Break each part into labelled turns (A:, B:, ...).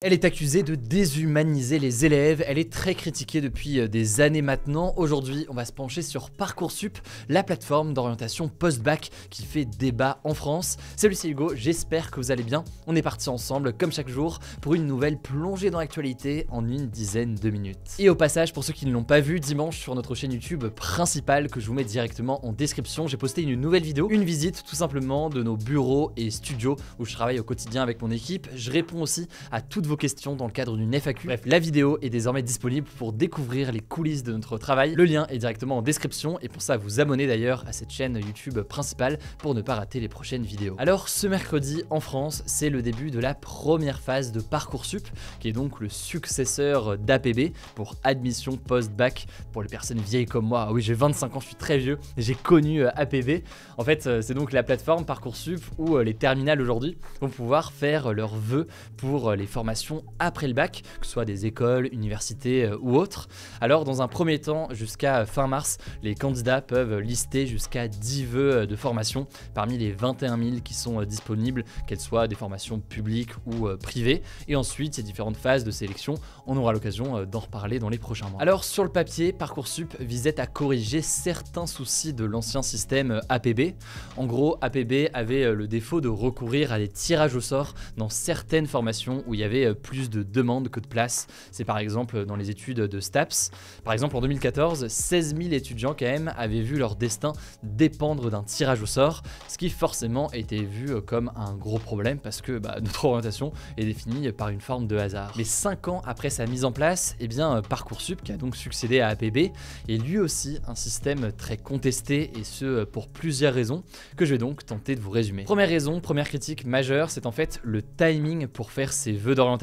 A: Elle est accusée de déshumaniser les élèves, elle est très critiquée depuis des années maintenant. Aujourd'hui, on va se pencher sur Parcoursup, la plateforme d'orientation post-bac qui fait débat en France. Salut, c'est Hugo, j'espère que vous allez bien. On est parti ensemble, comme chaque jour, pour une nouvelle plongée dans l'actualité en une dizaine de minutes. Et au passage, pour ceux qui ne l'ont pas vu, dimanche sur notre chaîne YouTube principale, que je vous mets directement en description, j'ai posté une nouvelle vidéo, une visite tout simplement de nos bureaux et studios où je travaille au quotidien avec mon équipe. Je réponds aussi à toutes vos questions dans le cadre d'une FAQ. Bref, la vidéo est désormais disponible pour découvrir les coulisses de notre travail. Le lien est directement en description et pour ça vous abonner d'ailleurs à cette chaîne YouTube principale pour ne pas rater les prochaines vidéos. Alors ce mercredi en France, c'est le début de la première phase de Parcoursup qui est donc le successeur d'APB pour admission post-bac pour les personnes vieilles comme moi. Ah oui, j'ai 25 ans, je suis très vieux, j'ai connu APB. En fait, c'est donc la plateforme Parcoursup où les terminales aujourd'hui vont pouvoir faire leurs vœux pour les formations après le bac, que ce soit des écoles, universités ou autres. Alors dans un premier temps, jusqu'à fin mars, les candidats peuvent lister jusqu'à 10 vœux de formation parmi les 21 000 qui sont disponibles, qu'elles soient des formations publiques ou privées. Et ensuite, ces différentes phases de sélection, on aura l'occasion d'en reparler dans les prochains mois. Alors sur le papier, Parcoursup visait à corriger certains soucis de l'ancien système APB. En gros, APB avait le défaut de recourir à des tirages au sort dans certaines formations où il y avait plus de demandes que de places. C'est par exemple dans les études de STAPS. Par exemple en 2014, 16 000 étudiants quand même avaient vu leur destin dépendre d'un tirage au sort, ce qui forcément était vu comme un gros problème parce que notre orientation est définie par une forme de hasard. Mais 5 ans après sa mise en place, eh bien Parcoursup, qui a donc succédé à APB, est lui aussi un système très contesté et ce pour plusieurs raisons que je vais donc tenter de vous résumer. Première raison, première critique majeure, c'est en fait le timing pour faire ses vœux d'orientation.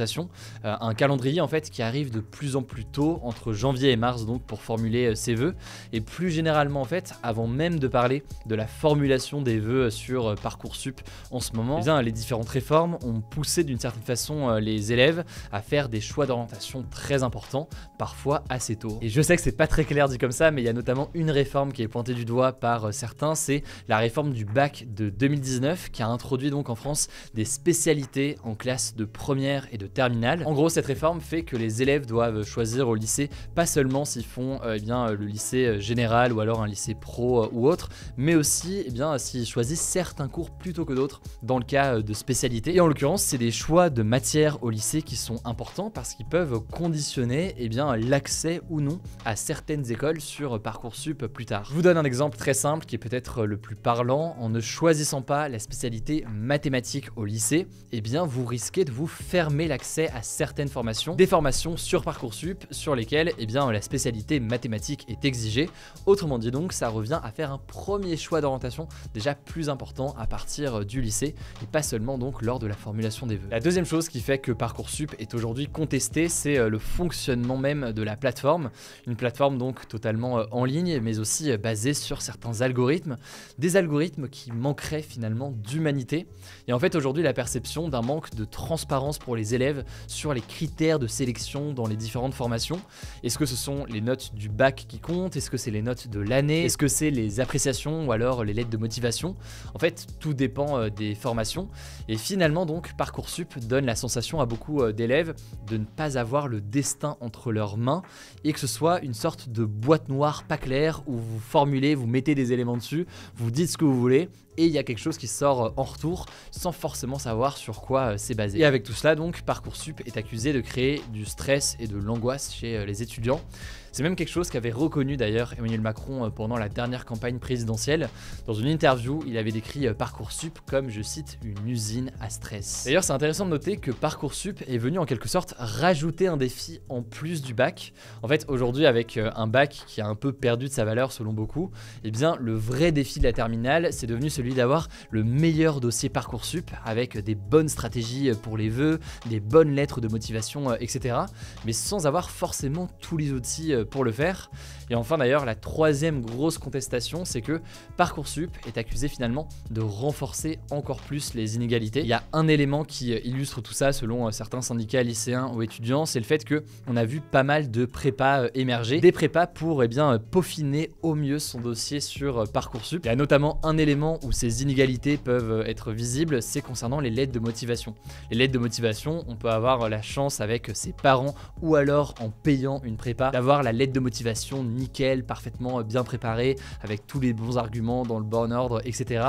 A: Un calendrier en fait qui arrive de plus en plus tôt, entre janvier et mars donc, pour formuler ses vœux, et plus généralement en fait, avant même de parler de la formulation des vœux sur Parcoursup en ce moment, eh bien, les différentes réformes ont poussé d'une certaine façon les élèves à faire des choix d'orientation très importants, parfois assez tôt. Et je sais que c'est pas très clair dit comme ça, mais il y a notamment une réforme qui est pointée du doigt par certains, c'est la réforme du bac de 2019 qui a introduit donc en France des spécialités en classe de première et de terminale. En gros, cette réforme fait que les élèves doivent choisir au lycée pas seulement s'ils font le lycée général ou alors un lycée pro ou autre, mais aussi s'ils choisissent certains cours plutôt que d'autres dans le cas de spécialité. Et en l'occurrence, c'est des choix de matières au lycée qui sont importants parce qu'ils peuvent conditionner l'accès ou non à certaines écoles sur Parcoursup plus tard. Je vous donne un exemple très simple qui est peut-être le plus parlant. En ne choisissant pas la spécialité mathématiques au lycée, vous risquez de vous fermer l'accès à certaines formations, des formations sur Parcoursup sur lesquelles la spécialité mathématique est exigée. Autrement dit donc, ça revient à faire un premier choix d'orientation déjà plus important à partir du lycée et pas seulement donc lors de la formulation des vœux. La deuxième chose qui fait que Parcoursup est aujourd'hui contesté, c'est le fonctionnement même de la plateforme. Une plateforme donc totalement en ligne mais aussi basée sur certains algorithmes, des algorithmes qui manqueraient finalement d'humanité. Et en fait aujourd'hui la perception d'un manque de transparence pour les élèves sur les critères de sélection dans les différentes formations. Est-ce que ce sont les notes du bac qui comptent? Est-ce que c'est les notes de l'année? Est-ce que c'est les appréciations ou alors les lettres de motivation? En fait, tout dépend des formations. Et finalement donc, Parcoursup donne la sensation à beaucoup d'élèves de ne pas avoir le destin entre leurs mains et que ce soit une sorte de boîte noire pas claire où vous formulez, vous mettez des éléments dessus, vous dites ce que vous voulez et il y a quelque chose qui sort en retour sans forcément savoir sur quoi c'est basé. Et avec tout cela donc, Parcoursup est accusé de créer du stress et de l'angoisse chez les étudiants. C'est même quelque chose qu'avait reconnu d'ailleurs Emmanuel Macron pendant la dernière campagne présidentielle. Dans une interview, il avait décrit Parcoursup comme, je cite, une usine à stress. D'ailleurs, c'est intéressant de noter que Parcoursup est venu en quelque sorte rajouter un défi en plus du bac. En fait, aujourd'hui, avec un bac qui a un peu perdu de sa valeur selon beaucoup, le vrai défi de la terminale, c'est devenu celui d'avoir le meilleur dossier Parcoursup avec des bonnes stratégies pour les vœux, des bonnes lettres de motivation, etc. Mais sans avoir forcément tous les outils pour le faire. Et enfin d'ailleurs, la troisième grosse contestation, c'est que Parcoursup est accusé finalement de renforcer encore plus les inégalités. Il y a un élément qui illustre tout ça selon certains syndicats lycéens ou étudiants, c'est le fait qu'on a vu pas mal de prépas émerger, des prépas pour peaufiner au mieux son dossier sur Parcoursup. Il y a notamment un élément où ces inégalités peuvent être visibles, c'est concernant les lettres de motivation. Les lettres de motivation, on peut avoir la chance avec ses parents ou alors en payant une prépa d'avoir la lettre de motivation nickel, parfaitement bien préparée, avec tous les bons arguments dans le bon ordre, etc.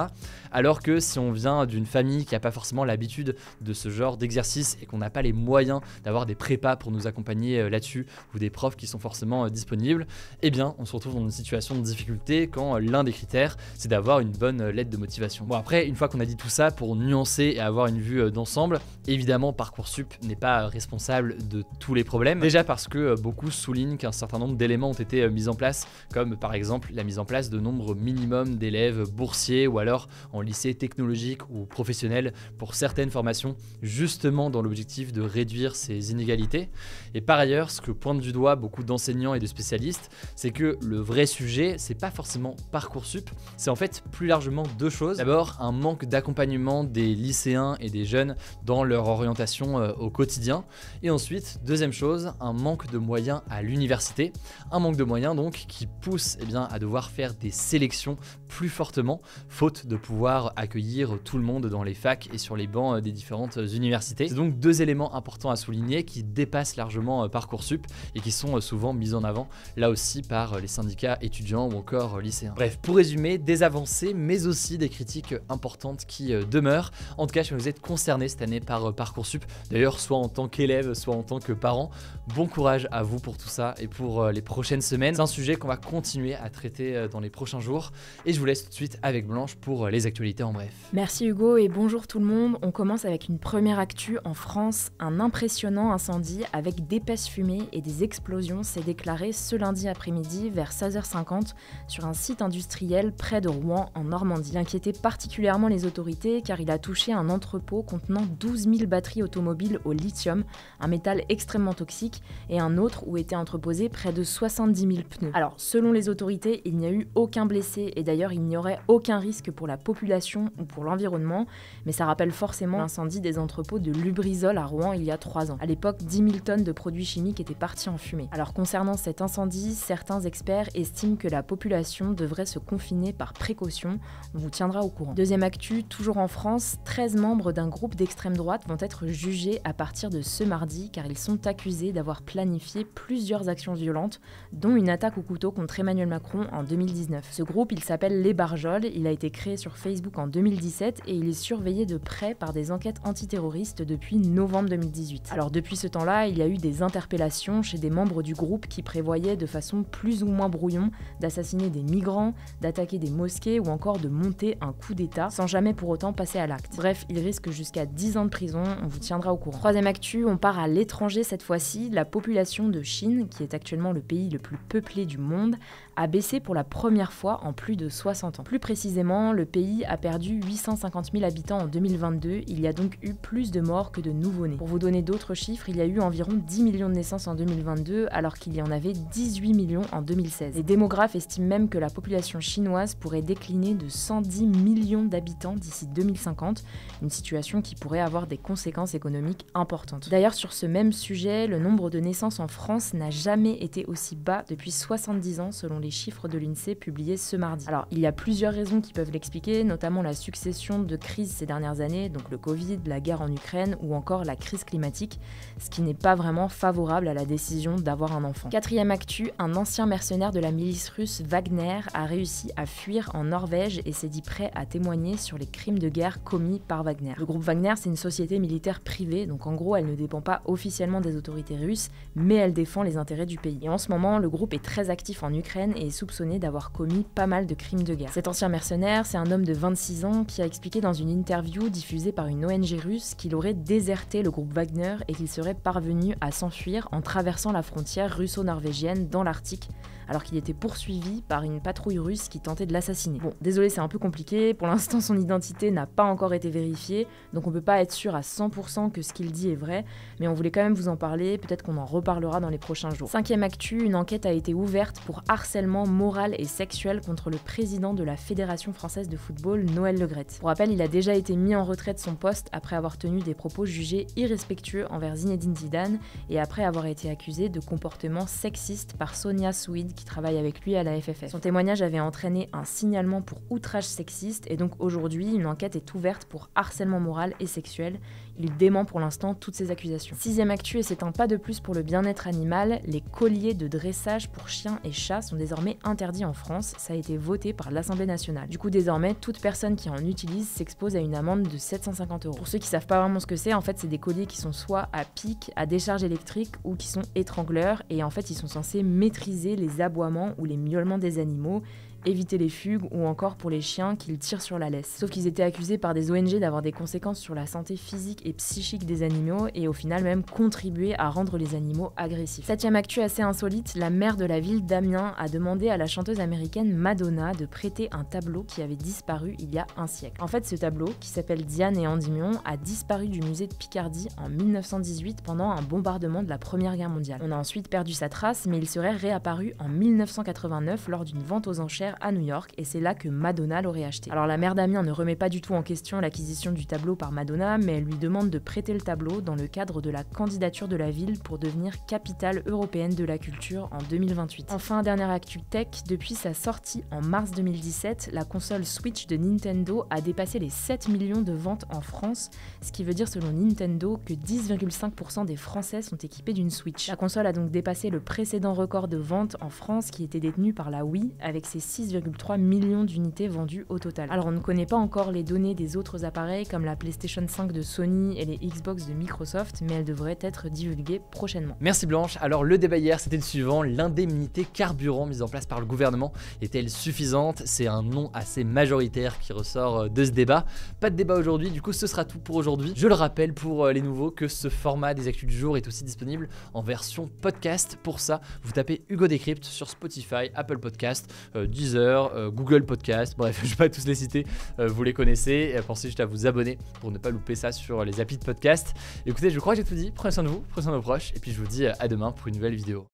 A: Alors que si on vient d'une famille qui n'a pas forcément l'habitude de ce genre d'exercice et qu'on n'a pas les moyens d'avoir des prépas pour nous accompagner là-dessus ou des profs qui sont forcément disponibles, eh bien on se retrouve dans une situation de difficulté quand l'un des critères c'est d'avoir une bonne lettre de motivation. Bon après, une fois qu'on a dit tout ça, pour nuancer et avoir une vue d'ensemble, évidemment Parcoursup n'est pas responsable de tous les problèmes. Déjà parce que beaucoup soulignent qu'un certain nombre d'éléments ont été mis en place, comme par exemple la mise en place de nombre minimum d'élèves boursiers ou alors en lycée technologique ou professionnel pour certaines formations, justement dans l'objectif de réduire ces inégalités. Et par ailleurs, ce que pointent du doigt beaucoup d'enseignants et de spécialistes, c'est que le vrai sujet, c'est pas forcément Parcoursup, c'est en fait plus largement deux choses. D'abord, un manque d'accompagnement des lycéens et des jeunes dans leur orientation au quotidien. Et ensuite, deuxième chose, un manque de moyens à l'université. Un manque de moyens donc qui pousse à devoir faire des sélections plus fortement, faute de pouvoir accueillir tout le monde dans les facs et sur les bancs des différentes universités. C'est donc deux éléments importants à souligner qui dépassent largement Parcoursup et qui sont souvent mis en avant là aussi par les syndicats étudiants ou encore lycéens. Bref, pour résumer, des avancées mais aussi des critiques importantes qui demeurent. En tout cas, si vous êtes concerné cette année par Parcoursup, d'ailleurs soit en tant qu'élève, soit en tant que parent, bon courage à vous pour tout ça et pour les prochaines semaines. C'est un sujet qu'on va continuer à traiter dans les prochains jours et je vous laisse tout de suite avec Blanche pour les actualités en bref.
B: Merci Hugo et bonjour tout le monde. On commence avec une première actu en France. Un impressionnant incendie avec d'épaisses fumées et des explosions s'est déclaré ce lundi après-midi vers 16h50 sur un site industriel près de Rouen en Normandie. Il inquiétait particulièrement les autorités car il a touché un entrepôt contenant 12 000 batteries automobiles au lithium, un métal extrêmement toxique, et un autre où étaient entreposés près de 70 000 pneus. Alors, selon les autorités, il n'y a eu aucun blessé et d'ailleurs il n'y aurait aucun risque pour la population ou pour l'environnement, mais ça rappelle forcément l'incendie des entrepôts de Lubrizol à Rouen il y a 3 ans. À l'époque, 10 000 tonnes de produits chimiques étaient partis en fumée. Alors concernant cet incendie, certains experts estiment que la population devrait se confiner par précaution. On vous tiendra au courant. Deuxième actu, toujours en France, 13 membres d'un groupe d'extrême droite vont être jugés à partir de ce mardi car ils sont accusés d'avoir planifié plusieurs actions violentes, dont une attaque au couteau contre Emmanuel Macron en 2019. Ce groupe, il s'appelle Les Barjols, il a été créé sur Facebook en 2017 et il est surveillé de près par des enquêtes antiterroristes depuis novembre 2018. Alors depuis ce temps-là, il y a eu des interpellations chez des membres du groupe qui prévoyaient de façon plus ou moins brouillon d'assassiner des migrants, d'attaquer des mosquées ou encore de monter un coup d'État sans jamais pour autant passer à l'acte. Bref, il risque jusqu'à 10 ans de prison, on vous tiendra au courant. Troisième actu, on part à l'étranger cette fois-ci. La population de Chine, qui est actuellement le pays le plus peuplé du monde, a baissé pour la première fois en plus de 60 ans. Plus précisément, le pays a perdu 850 000 habitants en 2022, il y a donc eu plus de morts que de nouveau-nés. Pour vous donner d'autres chiffres, il y a eu environ 10 millions de naissances en 2022, alors qu'il y en avait 18 millions en 2016. Les démographes estiment même que la population chinoise pourrait décliner de 110 millions d'habitants d'ici 2050, une situation qui pourrait avoir des conséquences économiques importantes. D'ailleurs, sur ce même sujet, le nombre de naissances en France n'a jamais été aussi bas depuis 70 ans, selon les chiffres de l'INSEE publiés ce mardi. Alors, il y a plusieurs raisons qui peuvent l'expliquer, notamment la succession de crises ces dernières années, donc le Covid, la guerre en Ukraine ou encore la crise climatique, ce qui n'est pas vraiment favorable à la décision d'avoir un enfant. Quatrième actu, un ancien mercenaire de la milice russe Wagner a réussi à fuir en Norvège et s'est dit prêt à témoigner sur les crimes de guerre commis par Wagner. Le groupe Wagner, c'est une société militaire privée, donc en gros, elle ne dépend pas officiellement des autorités russes, mais elle défend les intérêts du pays. Et en ce moment, le groupe est très actif en Ukraine et est soupçonné d'avoir commis pas mal de crimes de guerre. Cet ancien mercenaire, c'est un homme de 26 ans qui a expliqué dans une interview diffusée par une ONG russe qu'il aurait déserté le groupe Wagner et qu'il serait parvenu à s'enfuir en traversant la frontière russo-norvégienne dans l'Arctique, alors qu'il était poursuivi par une patrouille russe qui tentait de l'assassiner. Bon, désolé, c'est un peu compliqué, pour l'instant son identité n'a pas encore été vérifiée, donc on peut pas être sûr à 100% que ce qu'il dit est vrai, mais on voulait quand même vous en parler, peut-être qu'on en reparlera dans les prochains jours. Cinquième actu, une enquête a été ouverte pour harcèlement moral et sexuel contre le président de la Fédération française de football, Noël Le Graët. Pour rappel, il a déjà été mis en retrait de son poste après avoir tenu des propos jugés irrespectueux envers Zinedine Zidane et après avoir été accusé de comportements sexistes par Sonia Souid qui travaille avec lui à la FFF. Son témoignage avait entraîné un signalement pour outrage sexiste et donc aujourd'hui une enquête est ouverte pour harcèlement moral et sexuel. Il dément pour l'instant toutes ces accusations. 6e actu, et c'est un pas de plus pour le bien-être animal, les colliers de dressage pour chiens et chats sont désormais interdits en France. Ça a été voté par l'Assemblée nationale. Du coup désormais, toute personne qui en utilise s'expose à une amende de 750 €. Pour ceux qui savent pas vraiment ce que c'est, en fait c'est des colliers qui sont soit à pic, à décharge électrique ou qui sont étrangleurs et en fait ils sont censés maîtriser les aboiements ou les miaulements des animaux, éviter les fugues ou encore pour les chiens qu'ils tirent sur la laisse. Sauf qu'ils étaient accusés par des ONG d'avoir des conséquences sur la santé physique et psychique des animaux et au final même contribuer à rendre les animaux agressifs. 7e actu assez insolite, la maire de la ville d'Amiens a demandé à la chanteuse américaine Madonna de prêter un tableau qui avait disparu il y a un siècle. En fait ce tableau, qui s'appelle Diane et Endymion, a disparu du musée de Picardie en 1918 pendant un bombardement de la Première Guerre mondiale. On a ensuite perdu sa trace mais il serait réapparu en 1989 lors d'une vente aux enchères à New York et c'est là que Madonna l'aurait acheté. Alors la maire d'Amiens ne remet pas du tout en question l'acquisition du tableau par Madonna, mais elle lui demande de prêter le tableau dans le cadre de la candidature de la ville pour devenir capitale européenne de la culture en 2028. Enfin, dernière actu tech, depuis sa sortie en mars 2017, la console Switch de Nintendo a dépassé les 7 millions de ventes en France, ce qui veut dire selon Nintendo que 10,5% des Français sont équipés d'une Switch. La console a donc dépassé le précédent record de ventes en France qui était détenu par la Wii avec ses 6,3 millions d'unités vendues au total. Alors on ne connaît pas encore les données des autres appareils comme la PlayStation 5 de Sony et les Xbox de Microsoft, mais elles devraient être divulguées prochainement.
A: Merci Blanche. Alors le débat hier c'était le suivant, l'indemnité carburant mise en place par le gouvernement est-elle suffisante? C'est un non assez majoritaire qui ressort de ce débat. Pas de débat aujourd'hui, du coup ce sera tout pour aujourd'hui. Je le rappelle pour les nouveaux que ce format des actus du jour est aussi disponible en version podcast. Pour ça, vous tapez Hugo Décrypte sur Spotify, Apple Podcast, Deezer, Google Podcast, bref, je vais pas tous les citer, vous les connaissez. Pensez juste à vous abonner pour ne pas louper ça sur les applis de podcast. Écoutez, je crois que j'ai tout dit, prenez soin de vous, prenez soin de vos proches, et puis je vous dis à demain pour une nouvelle vidéo.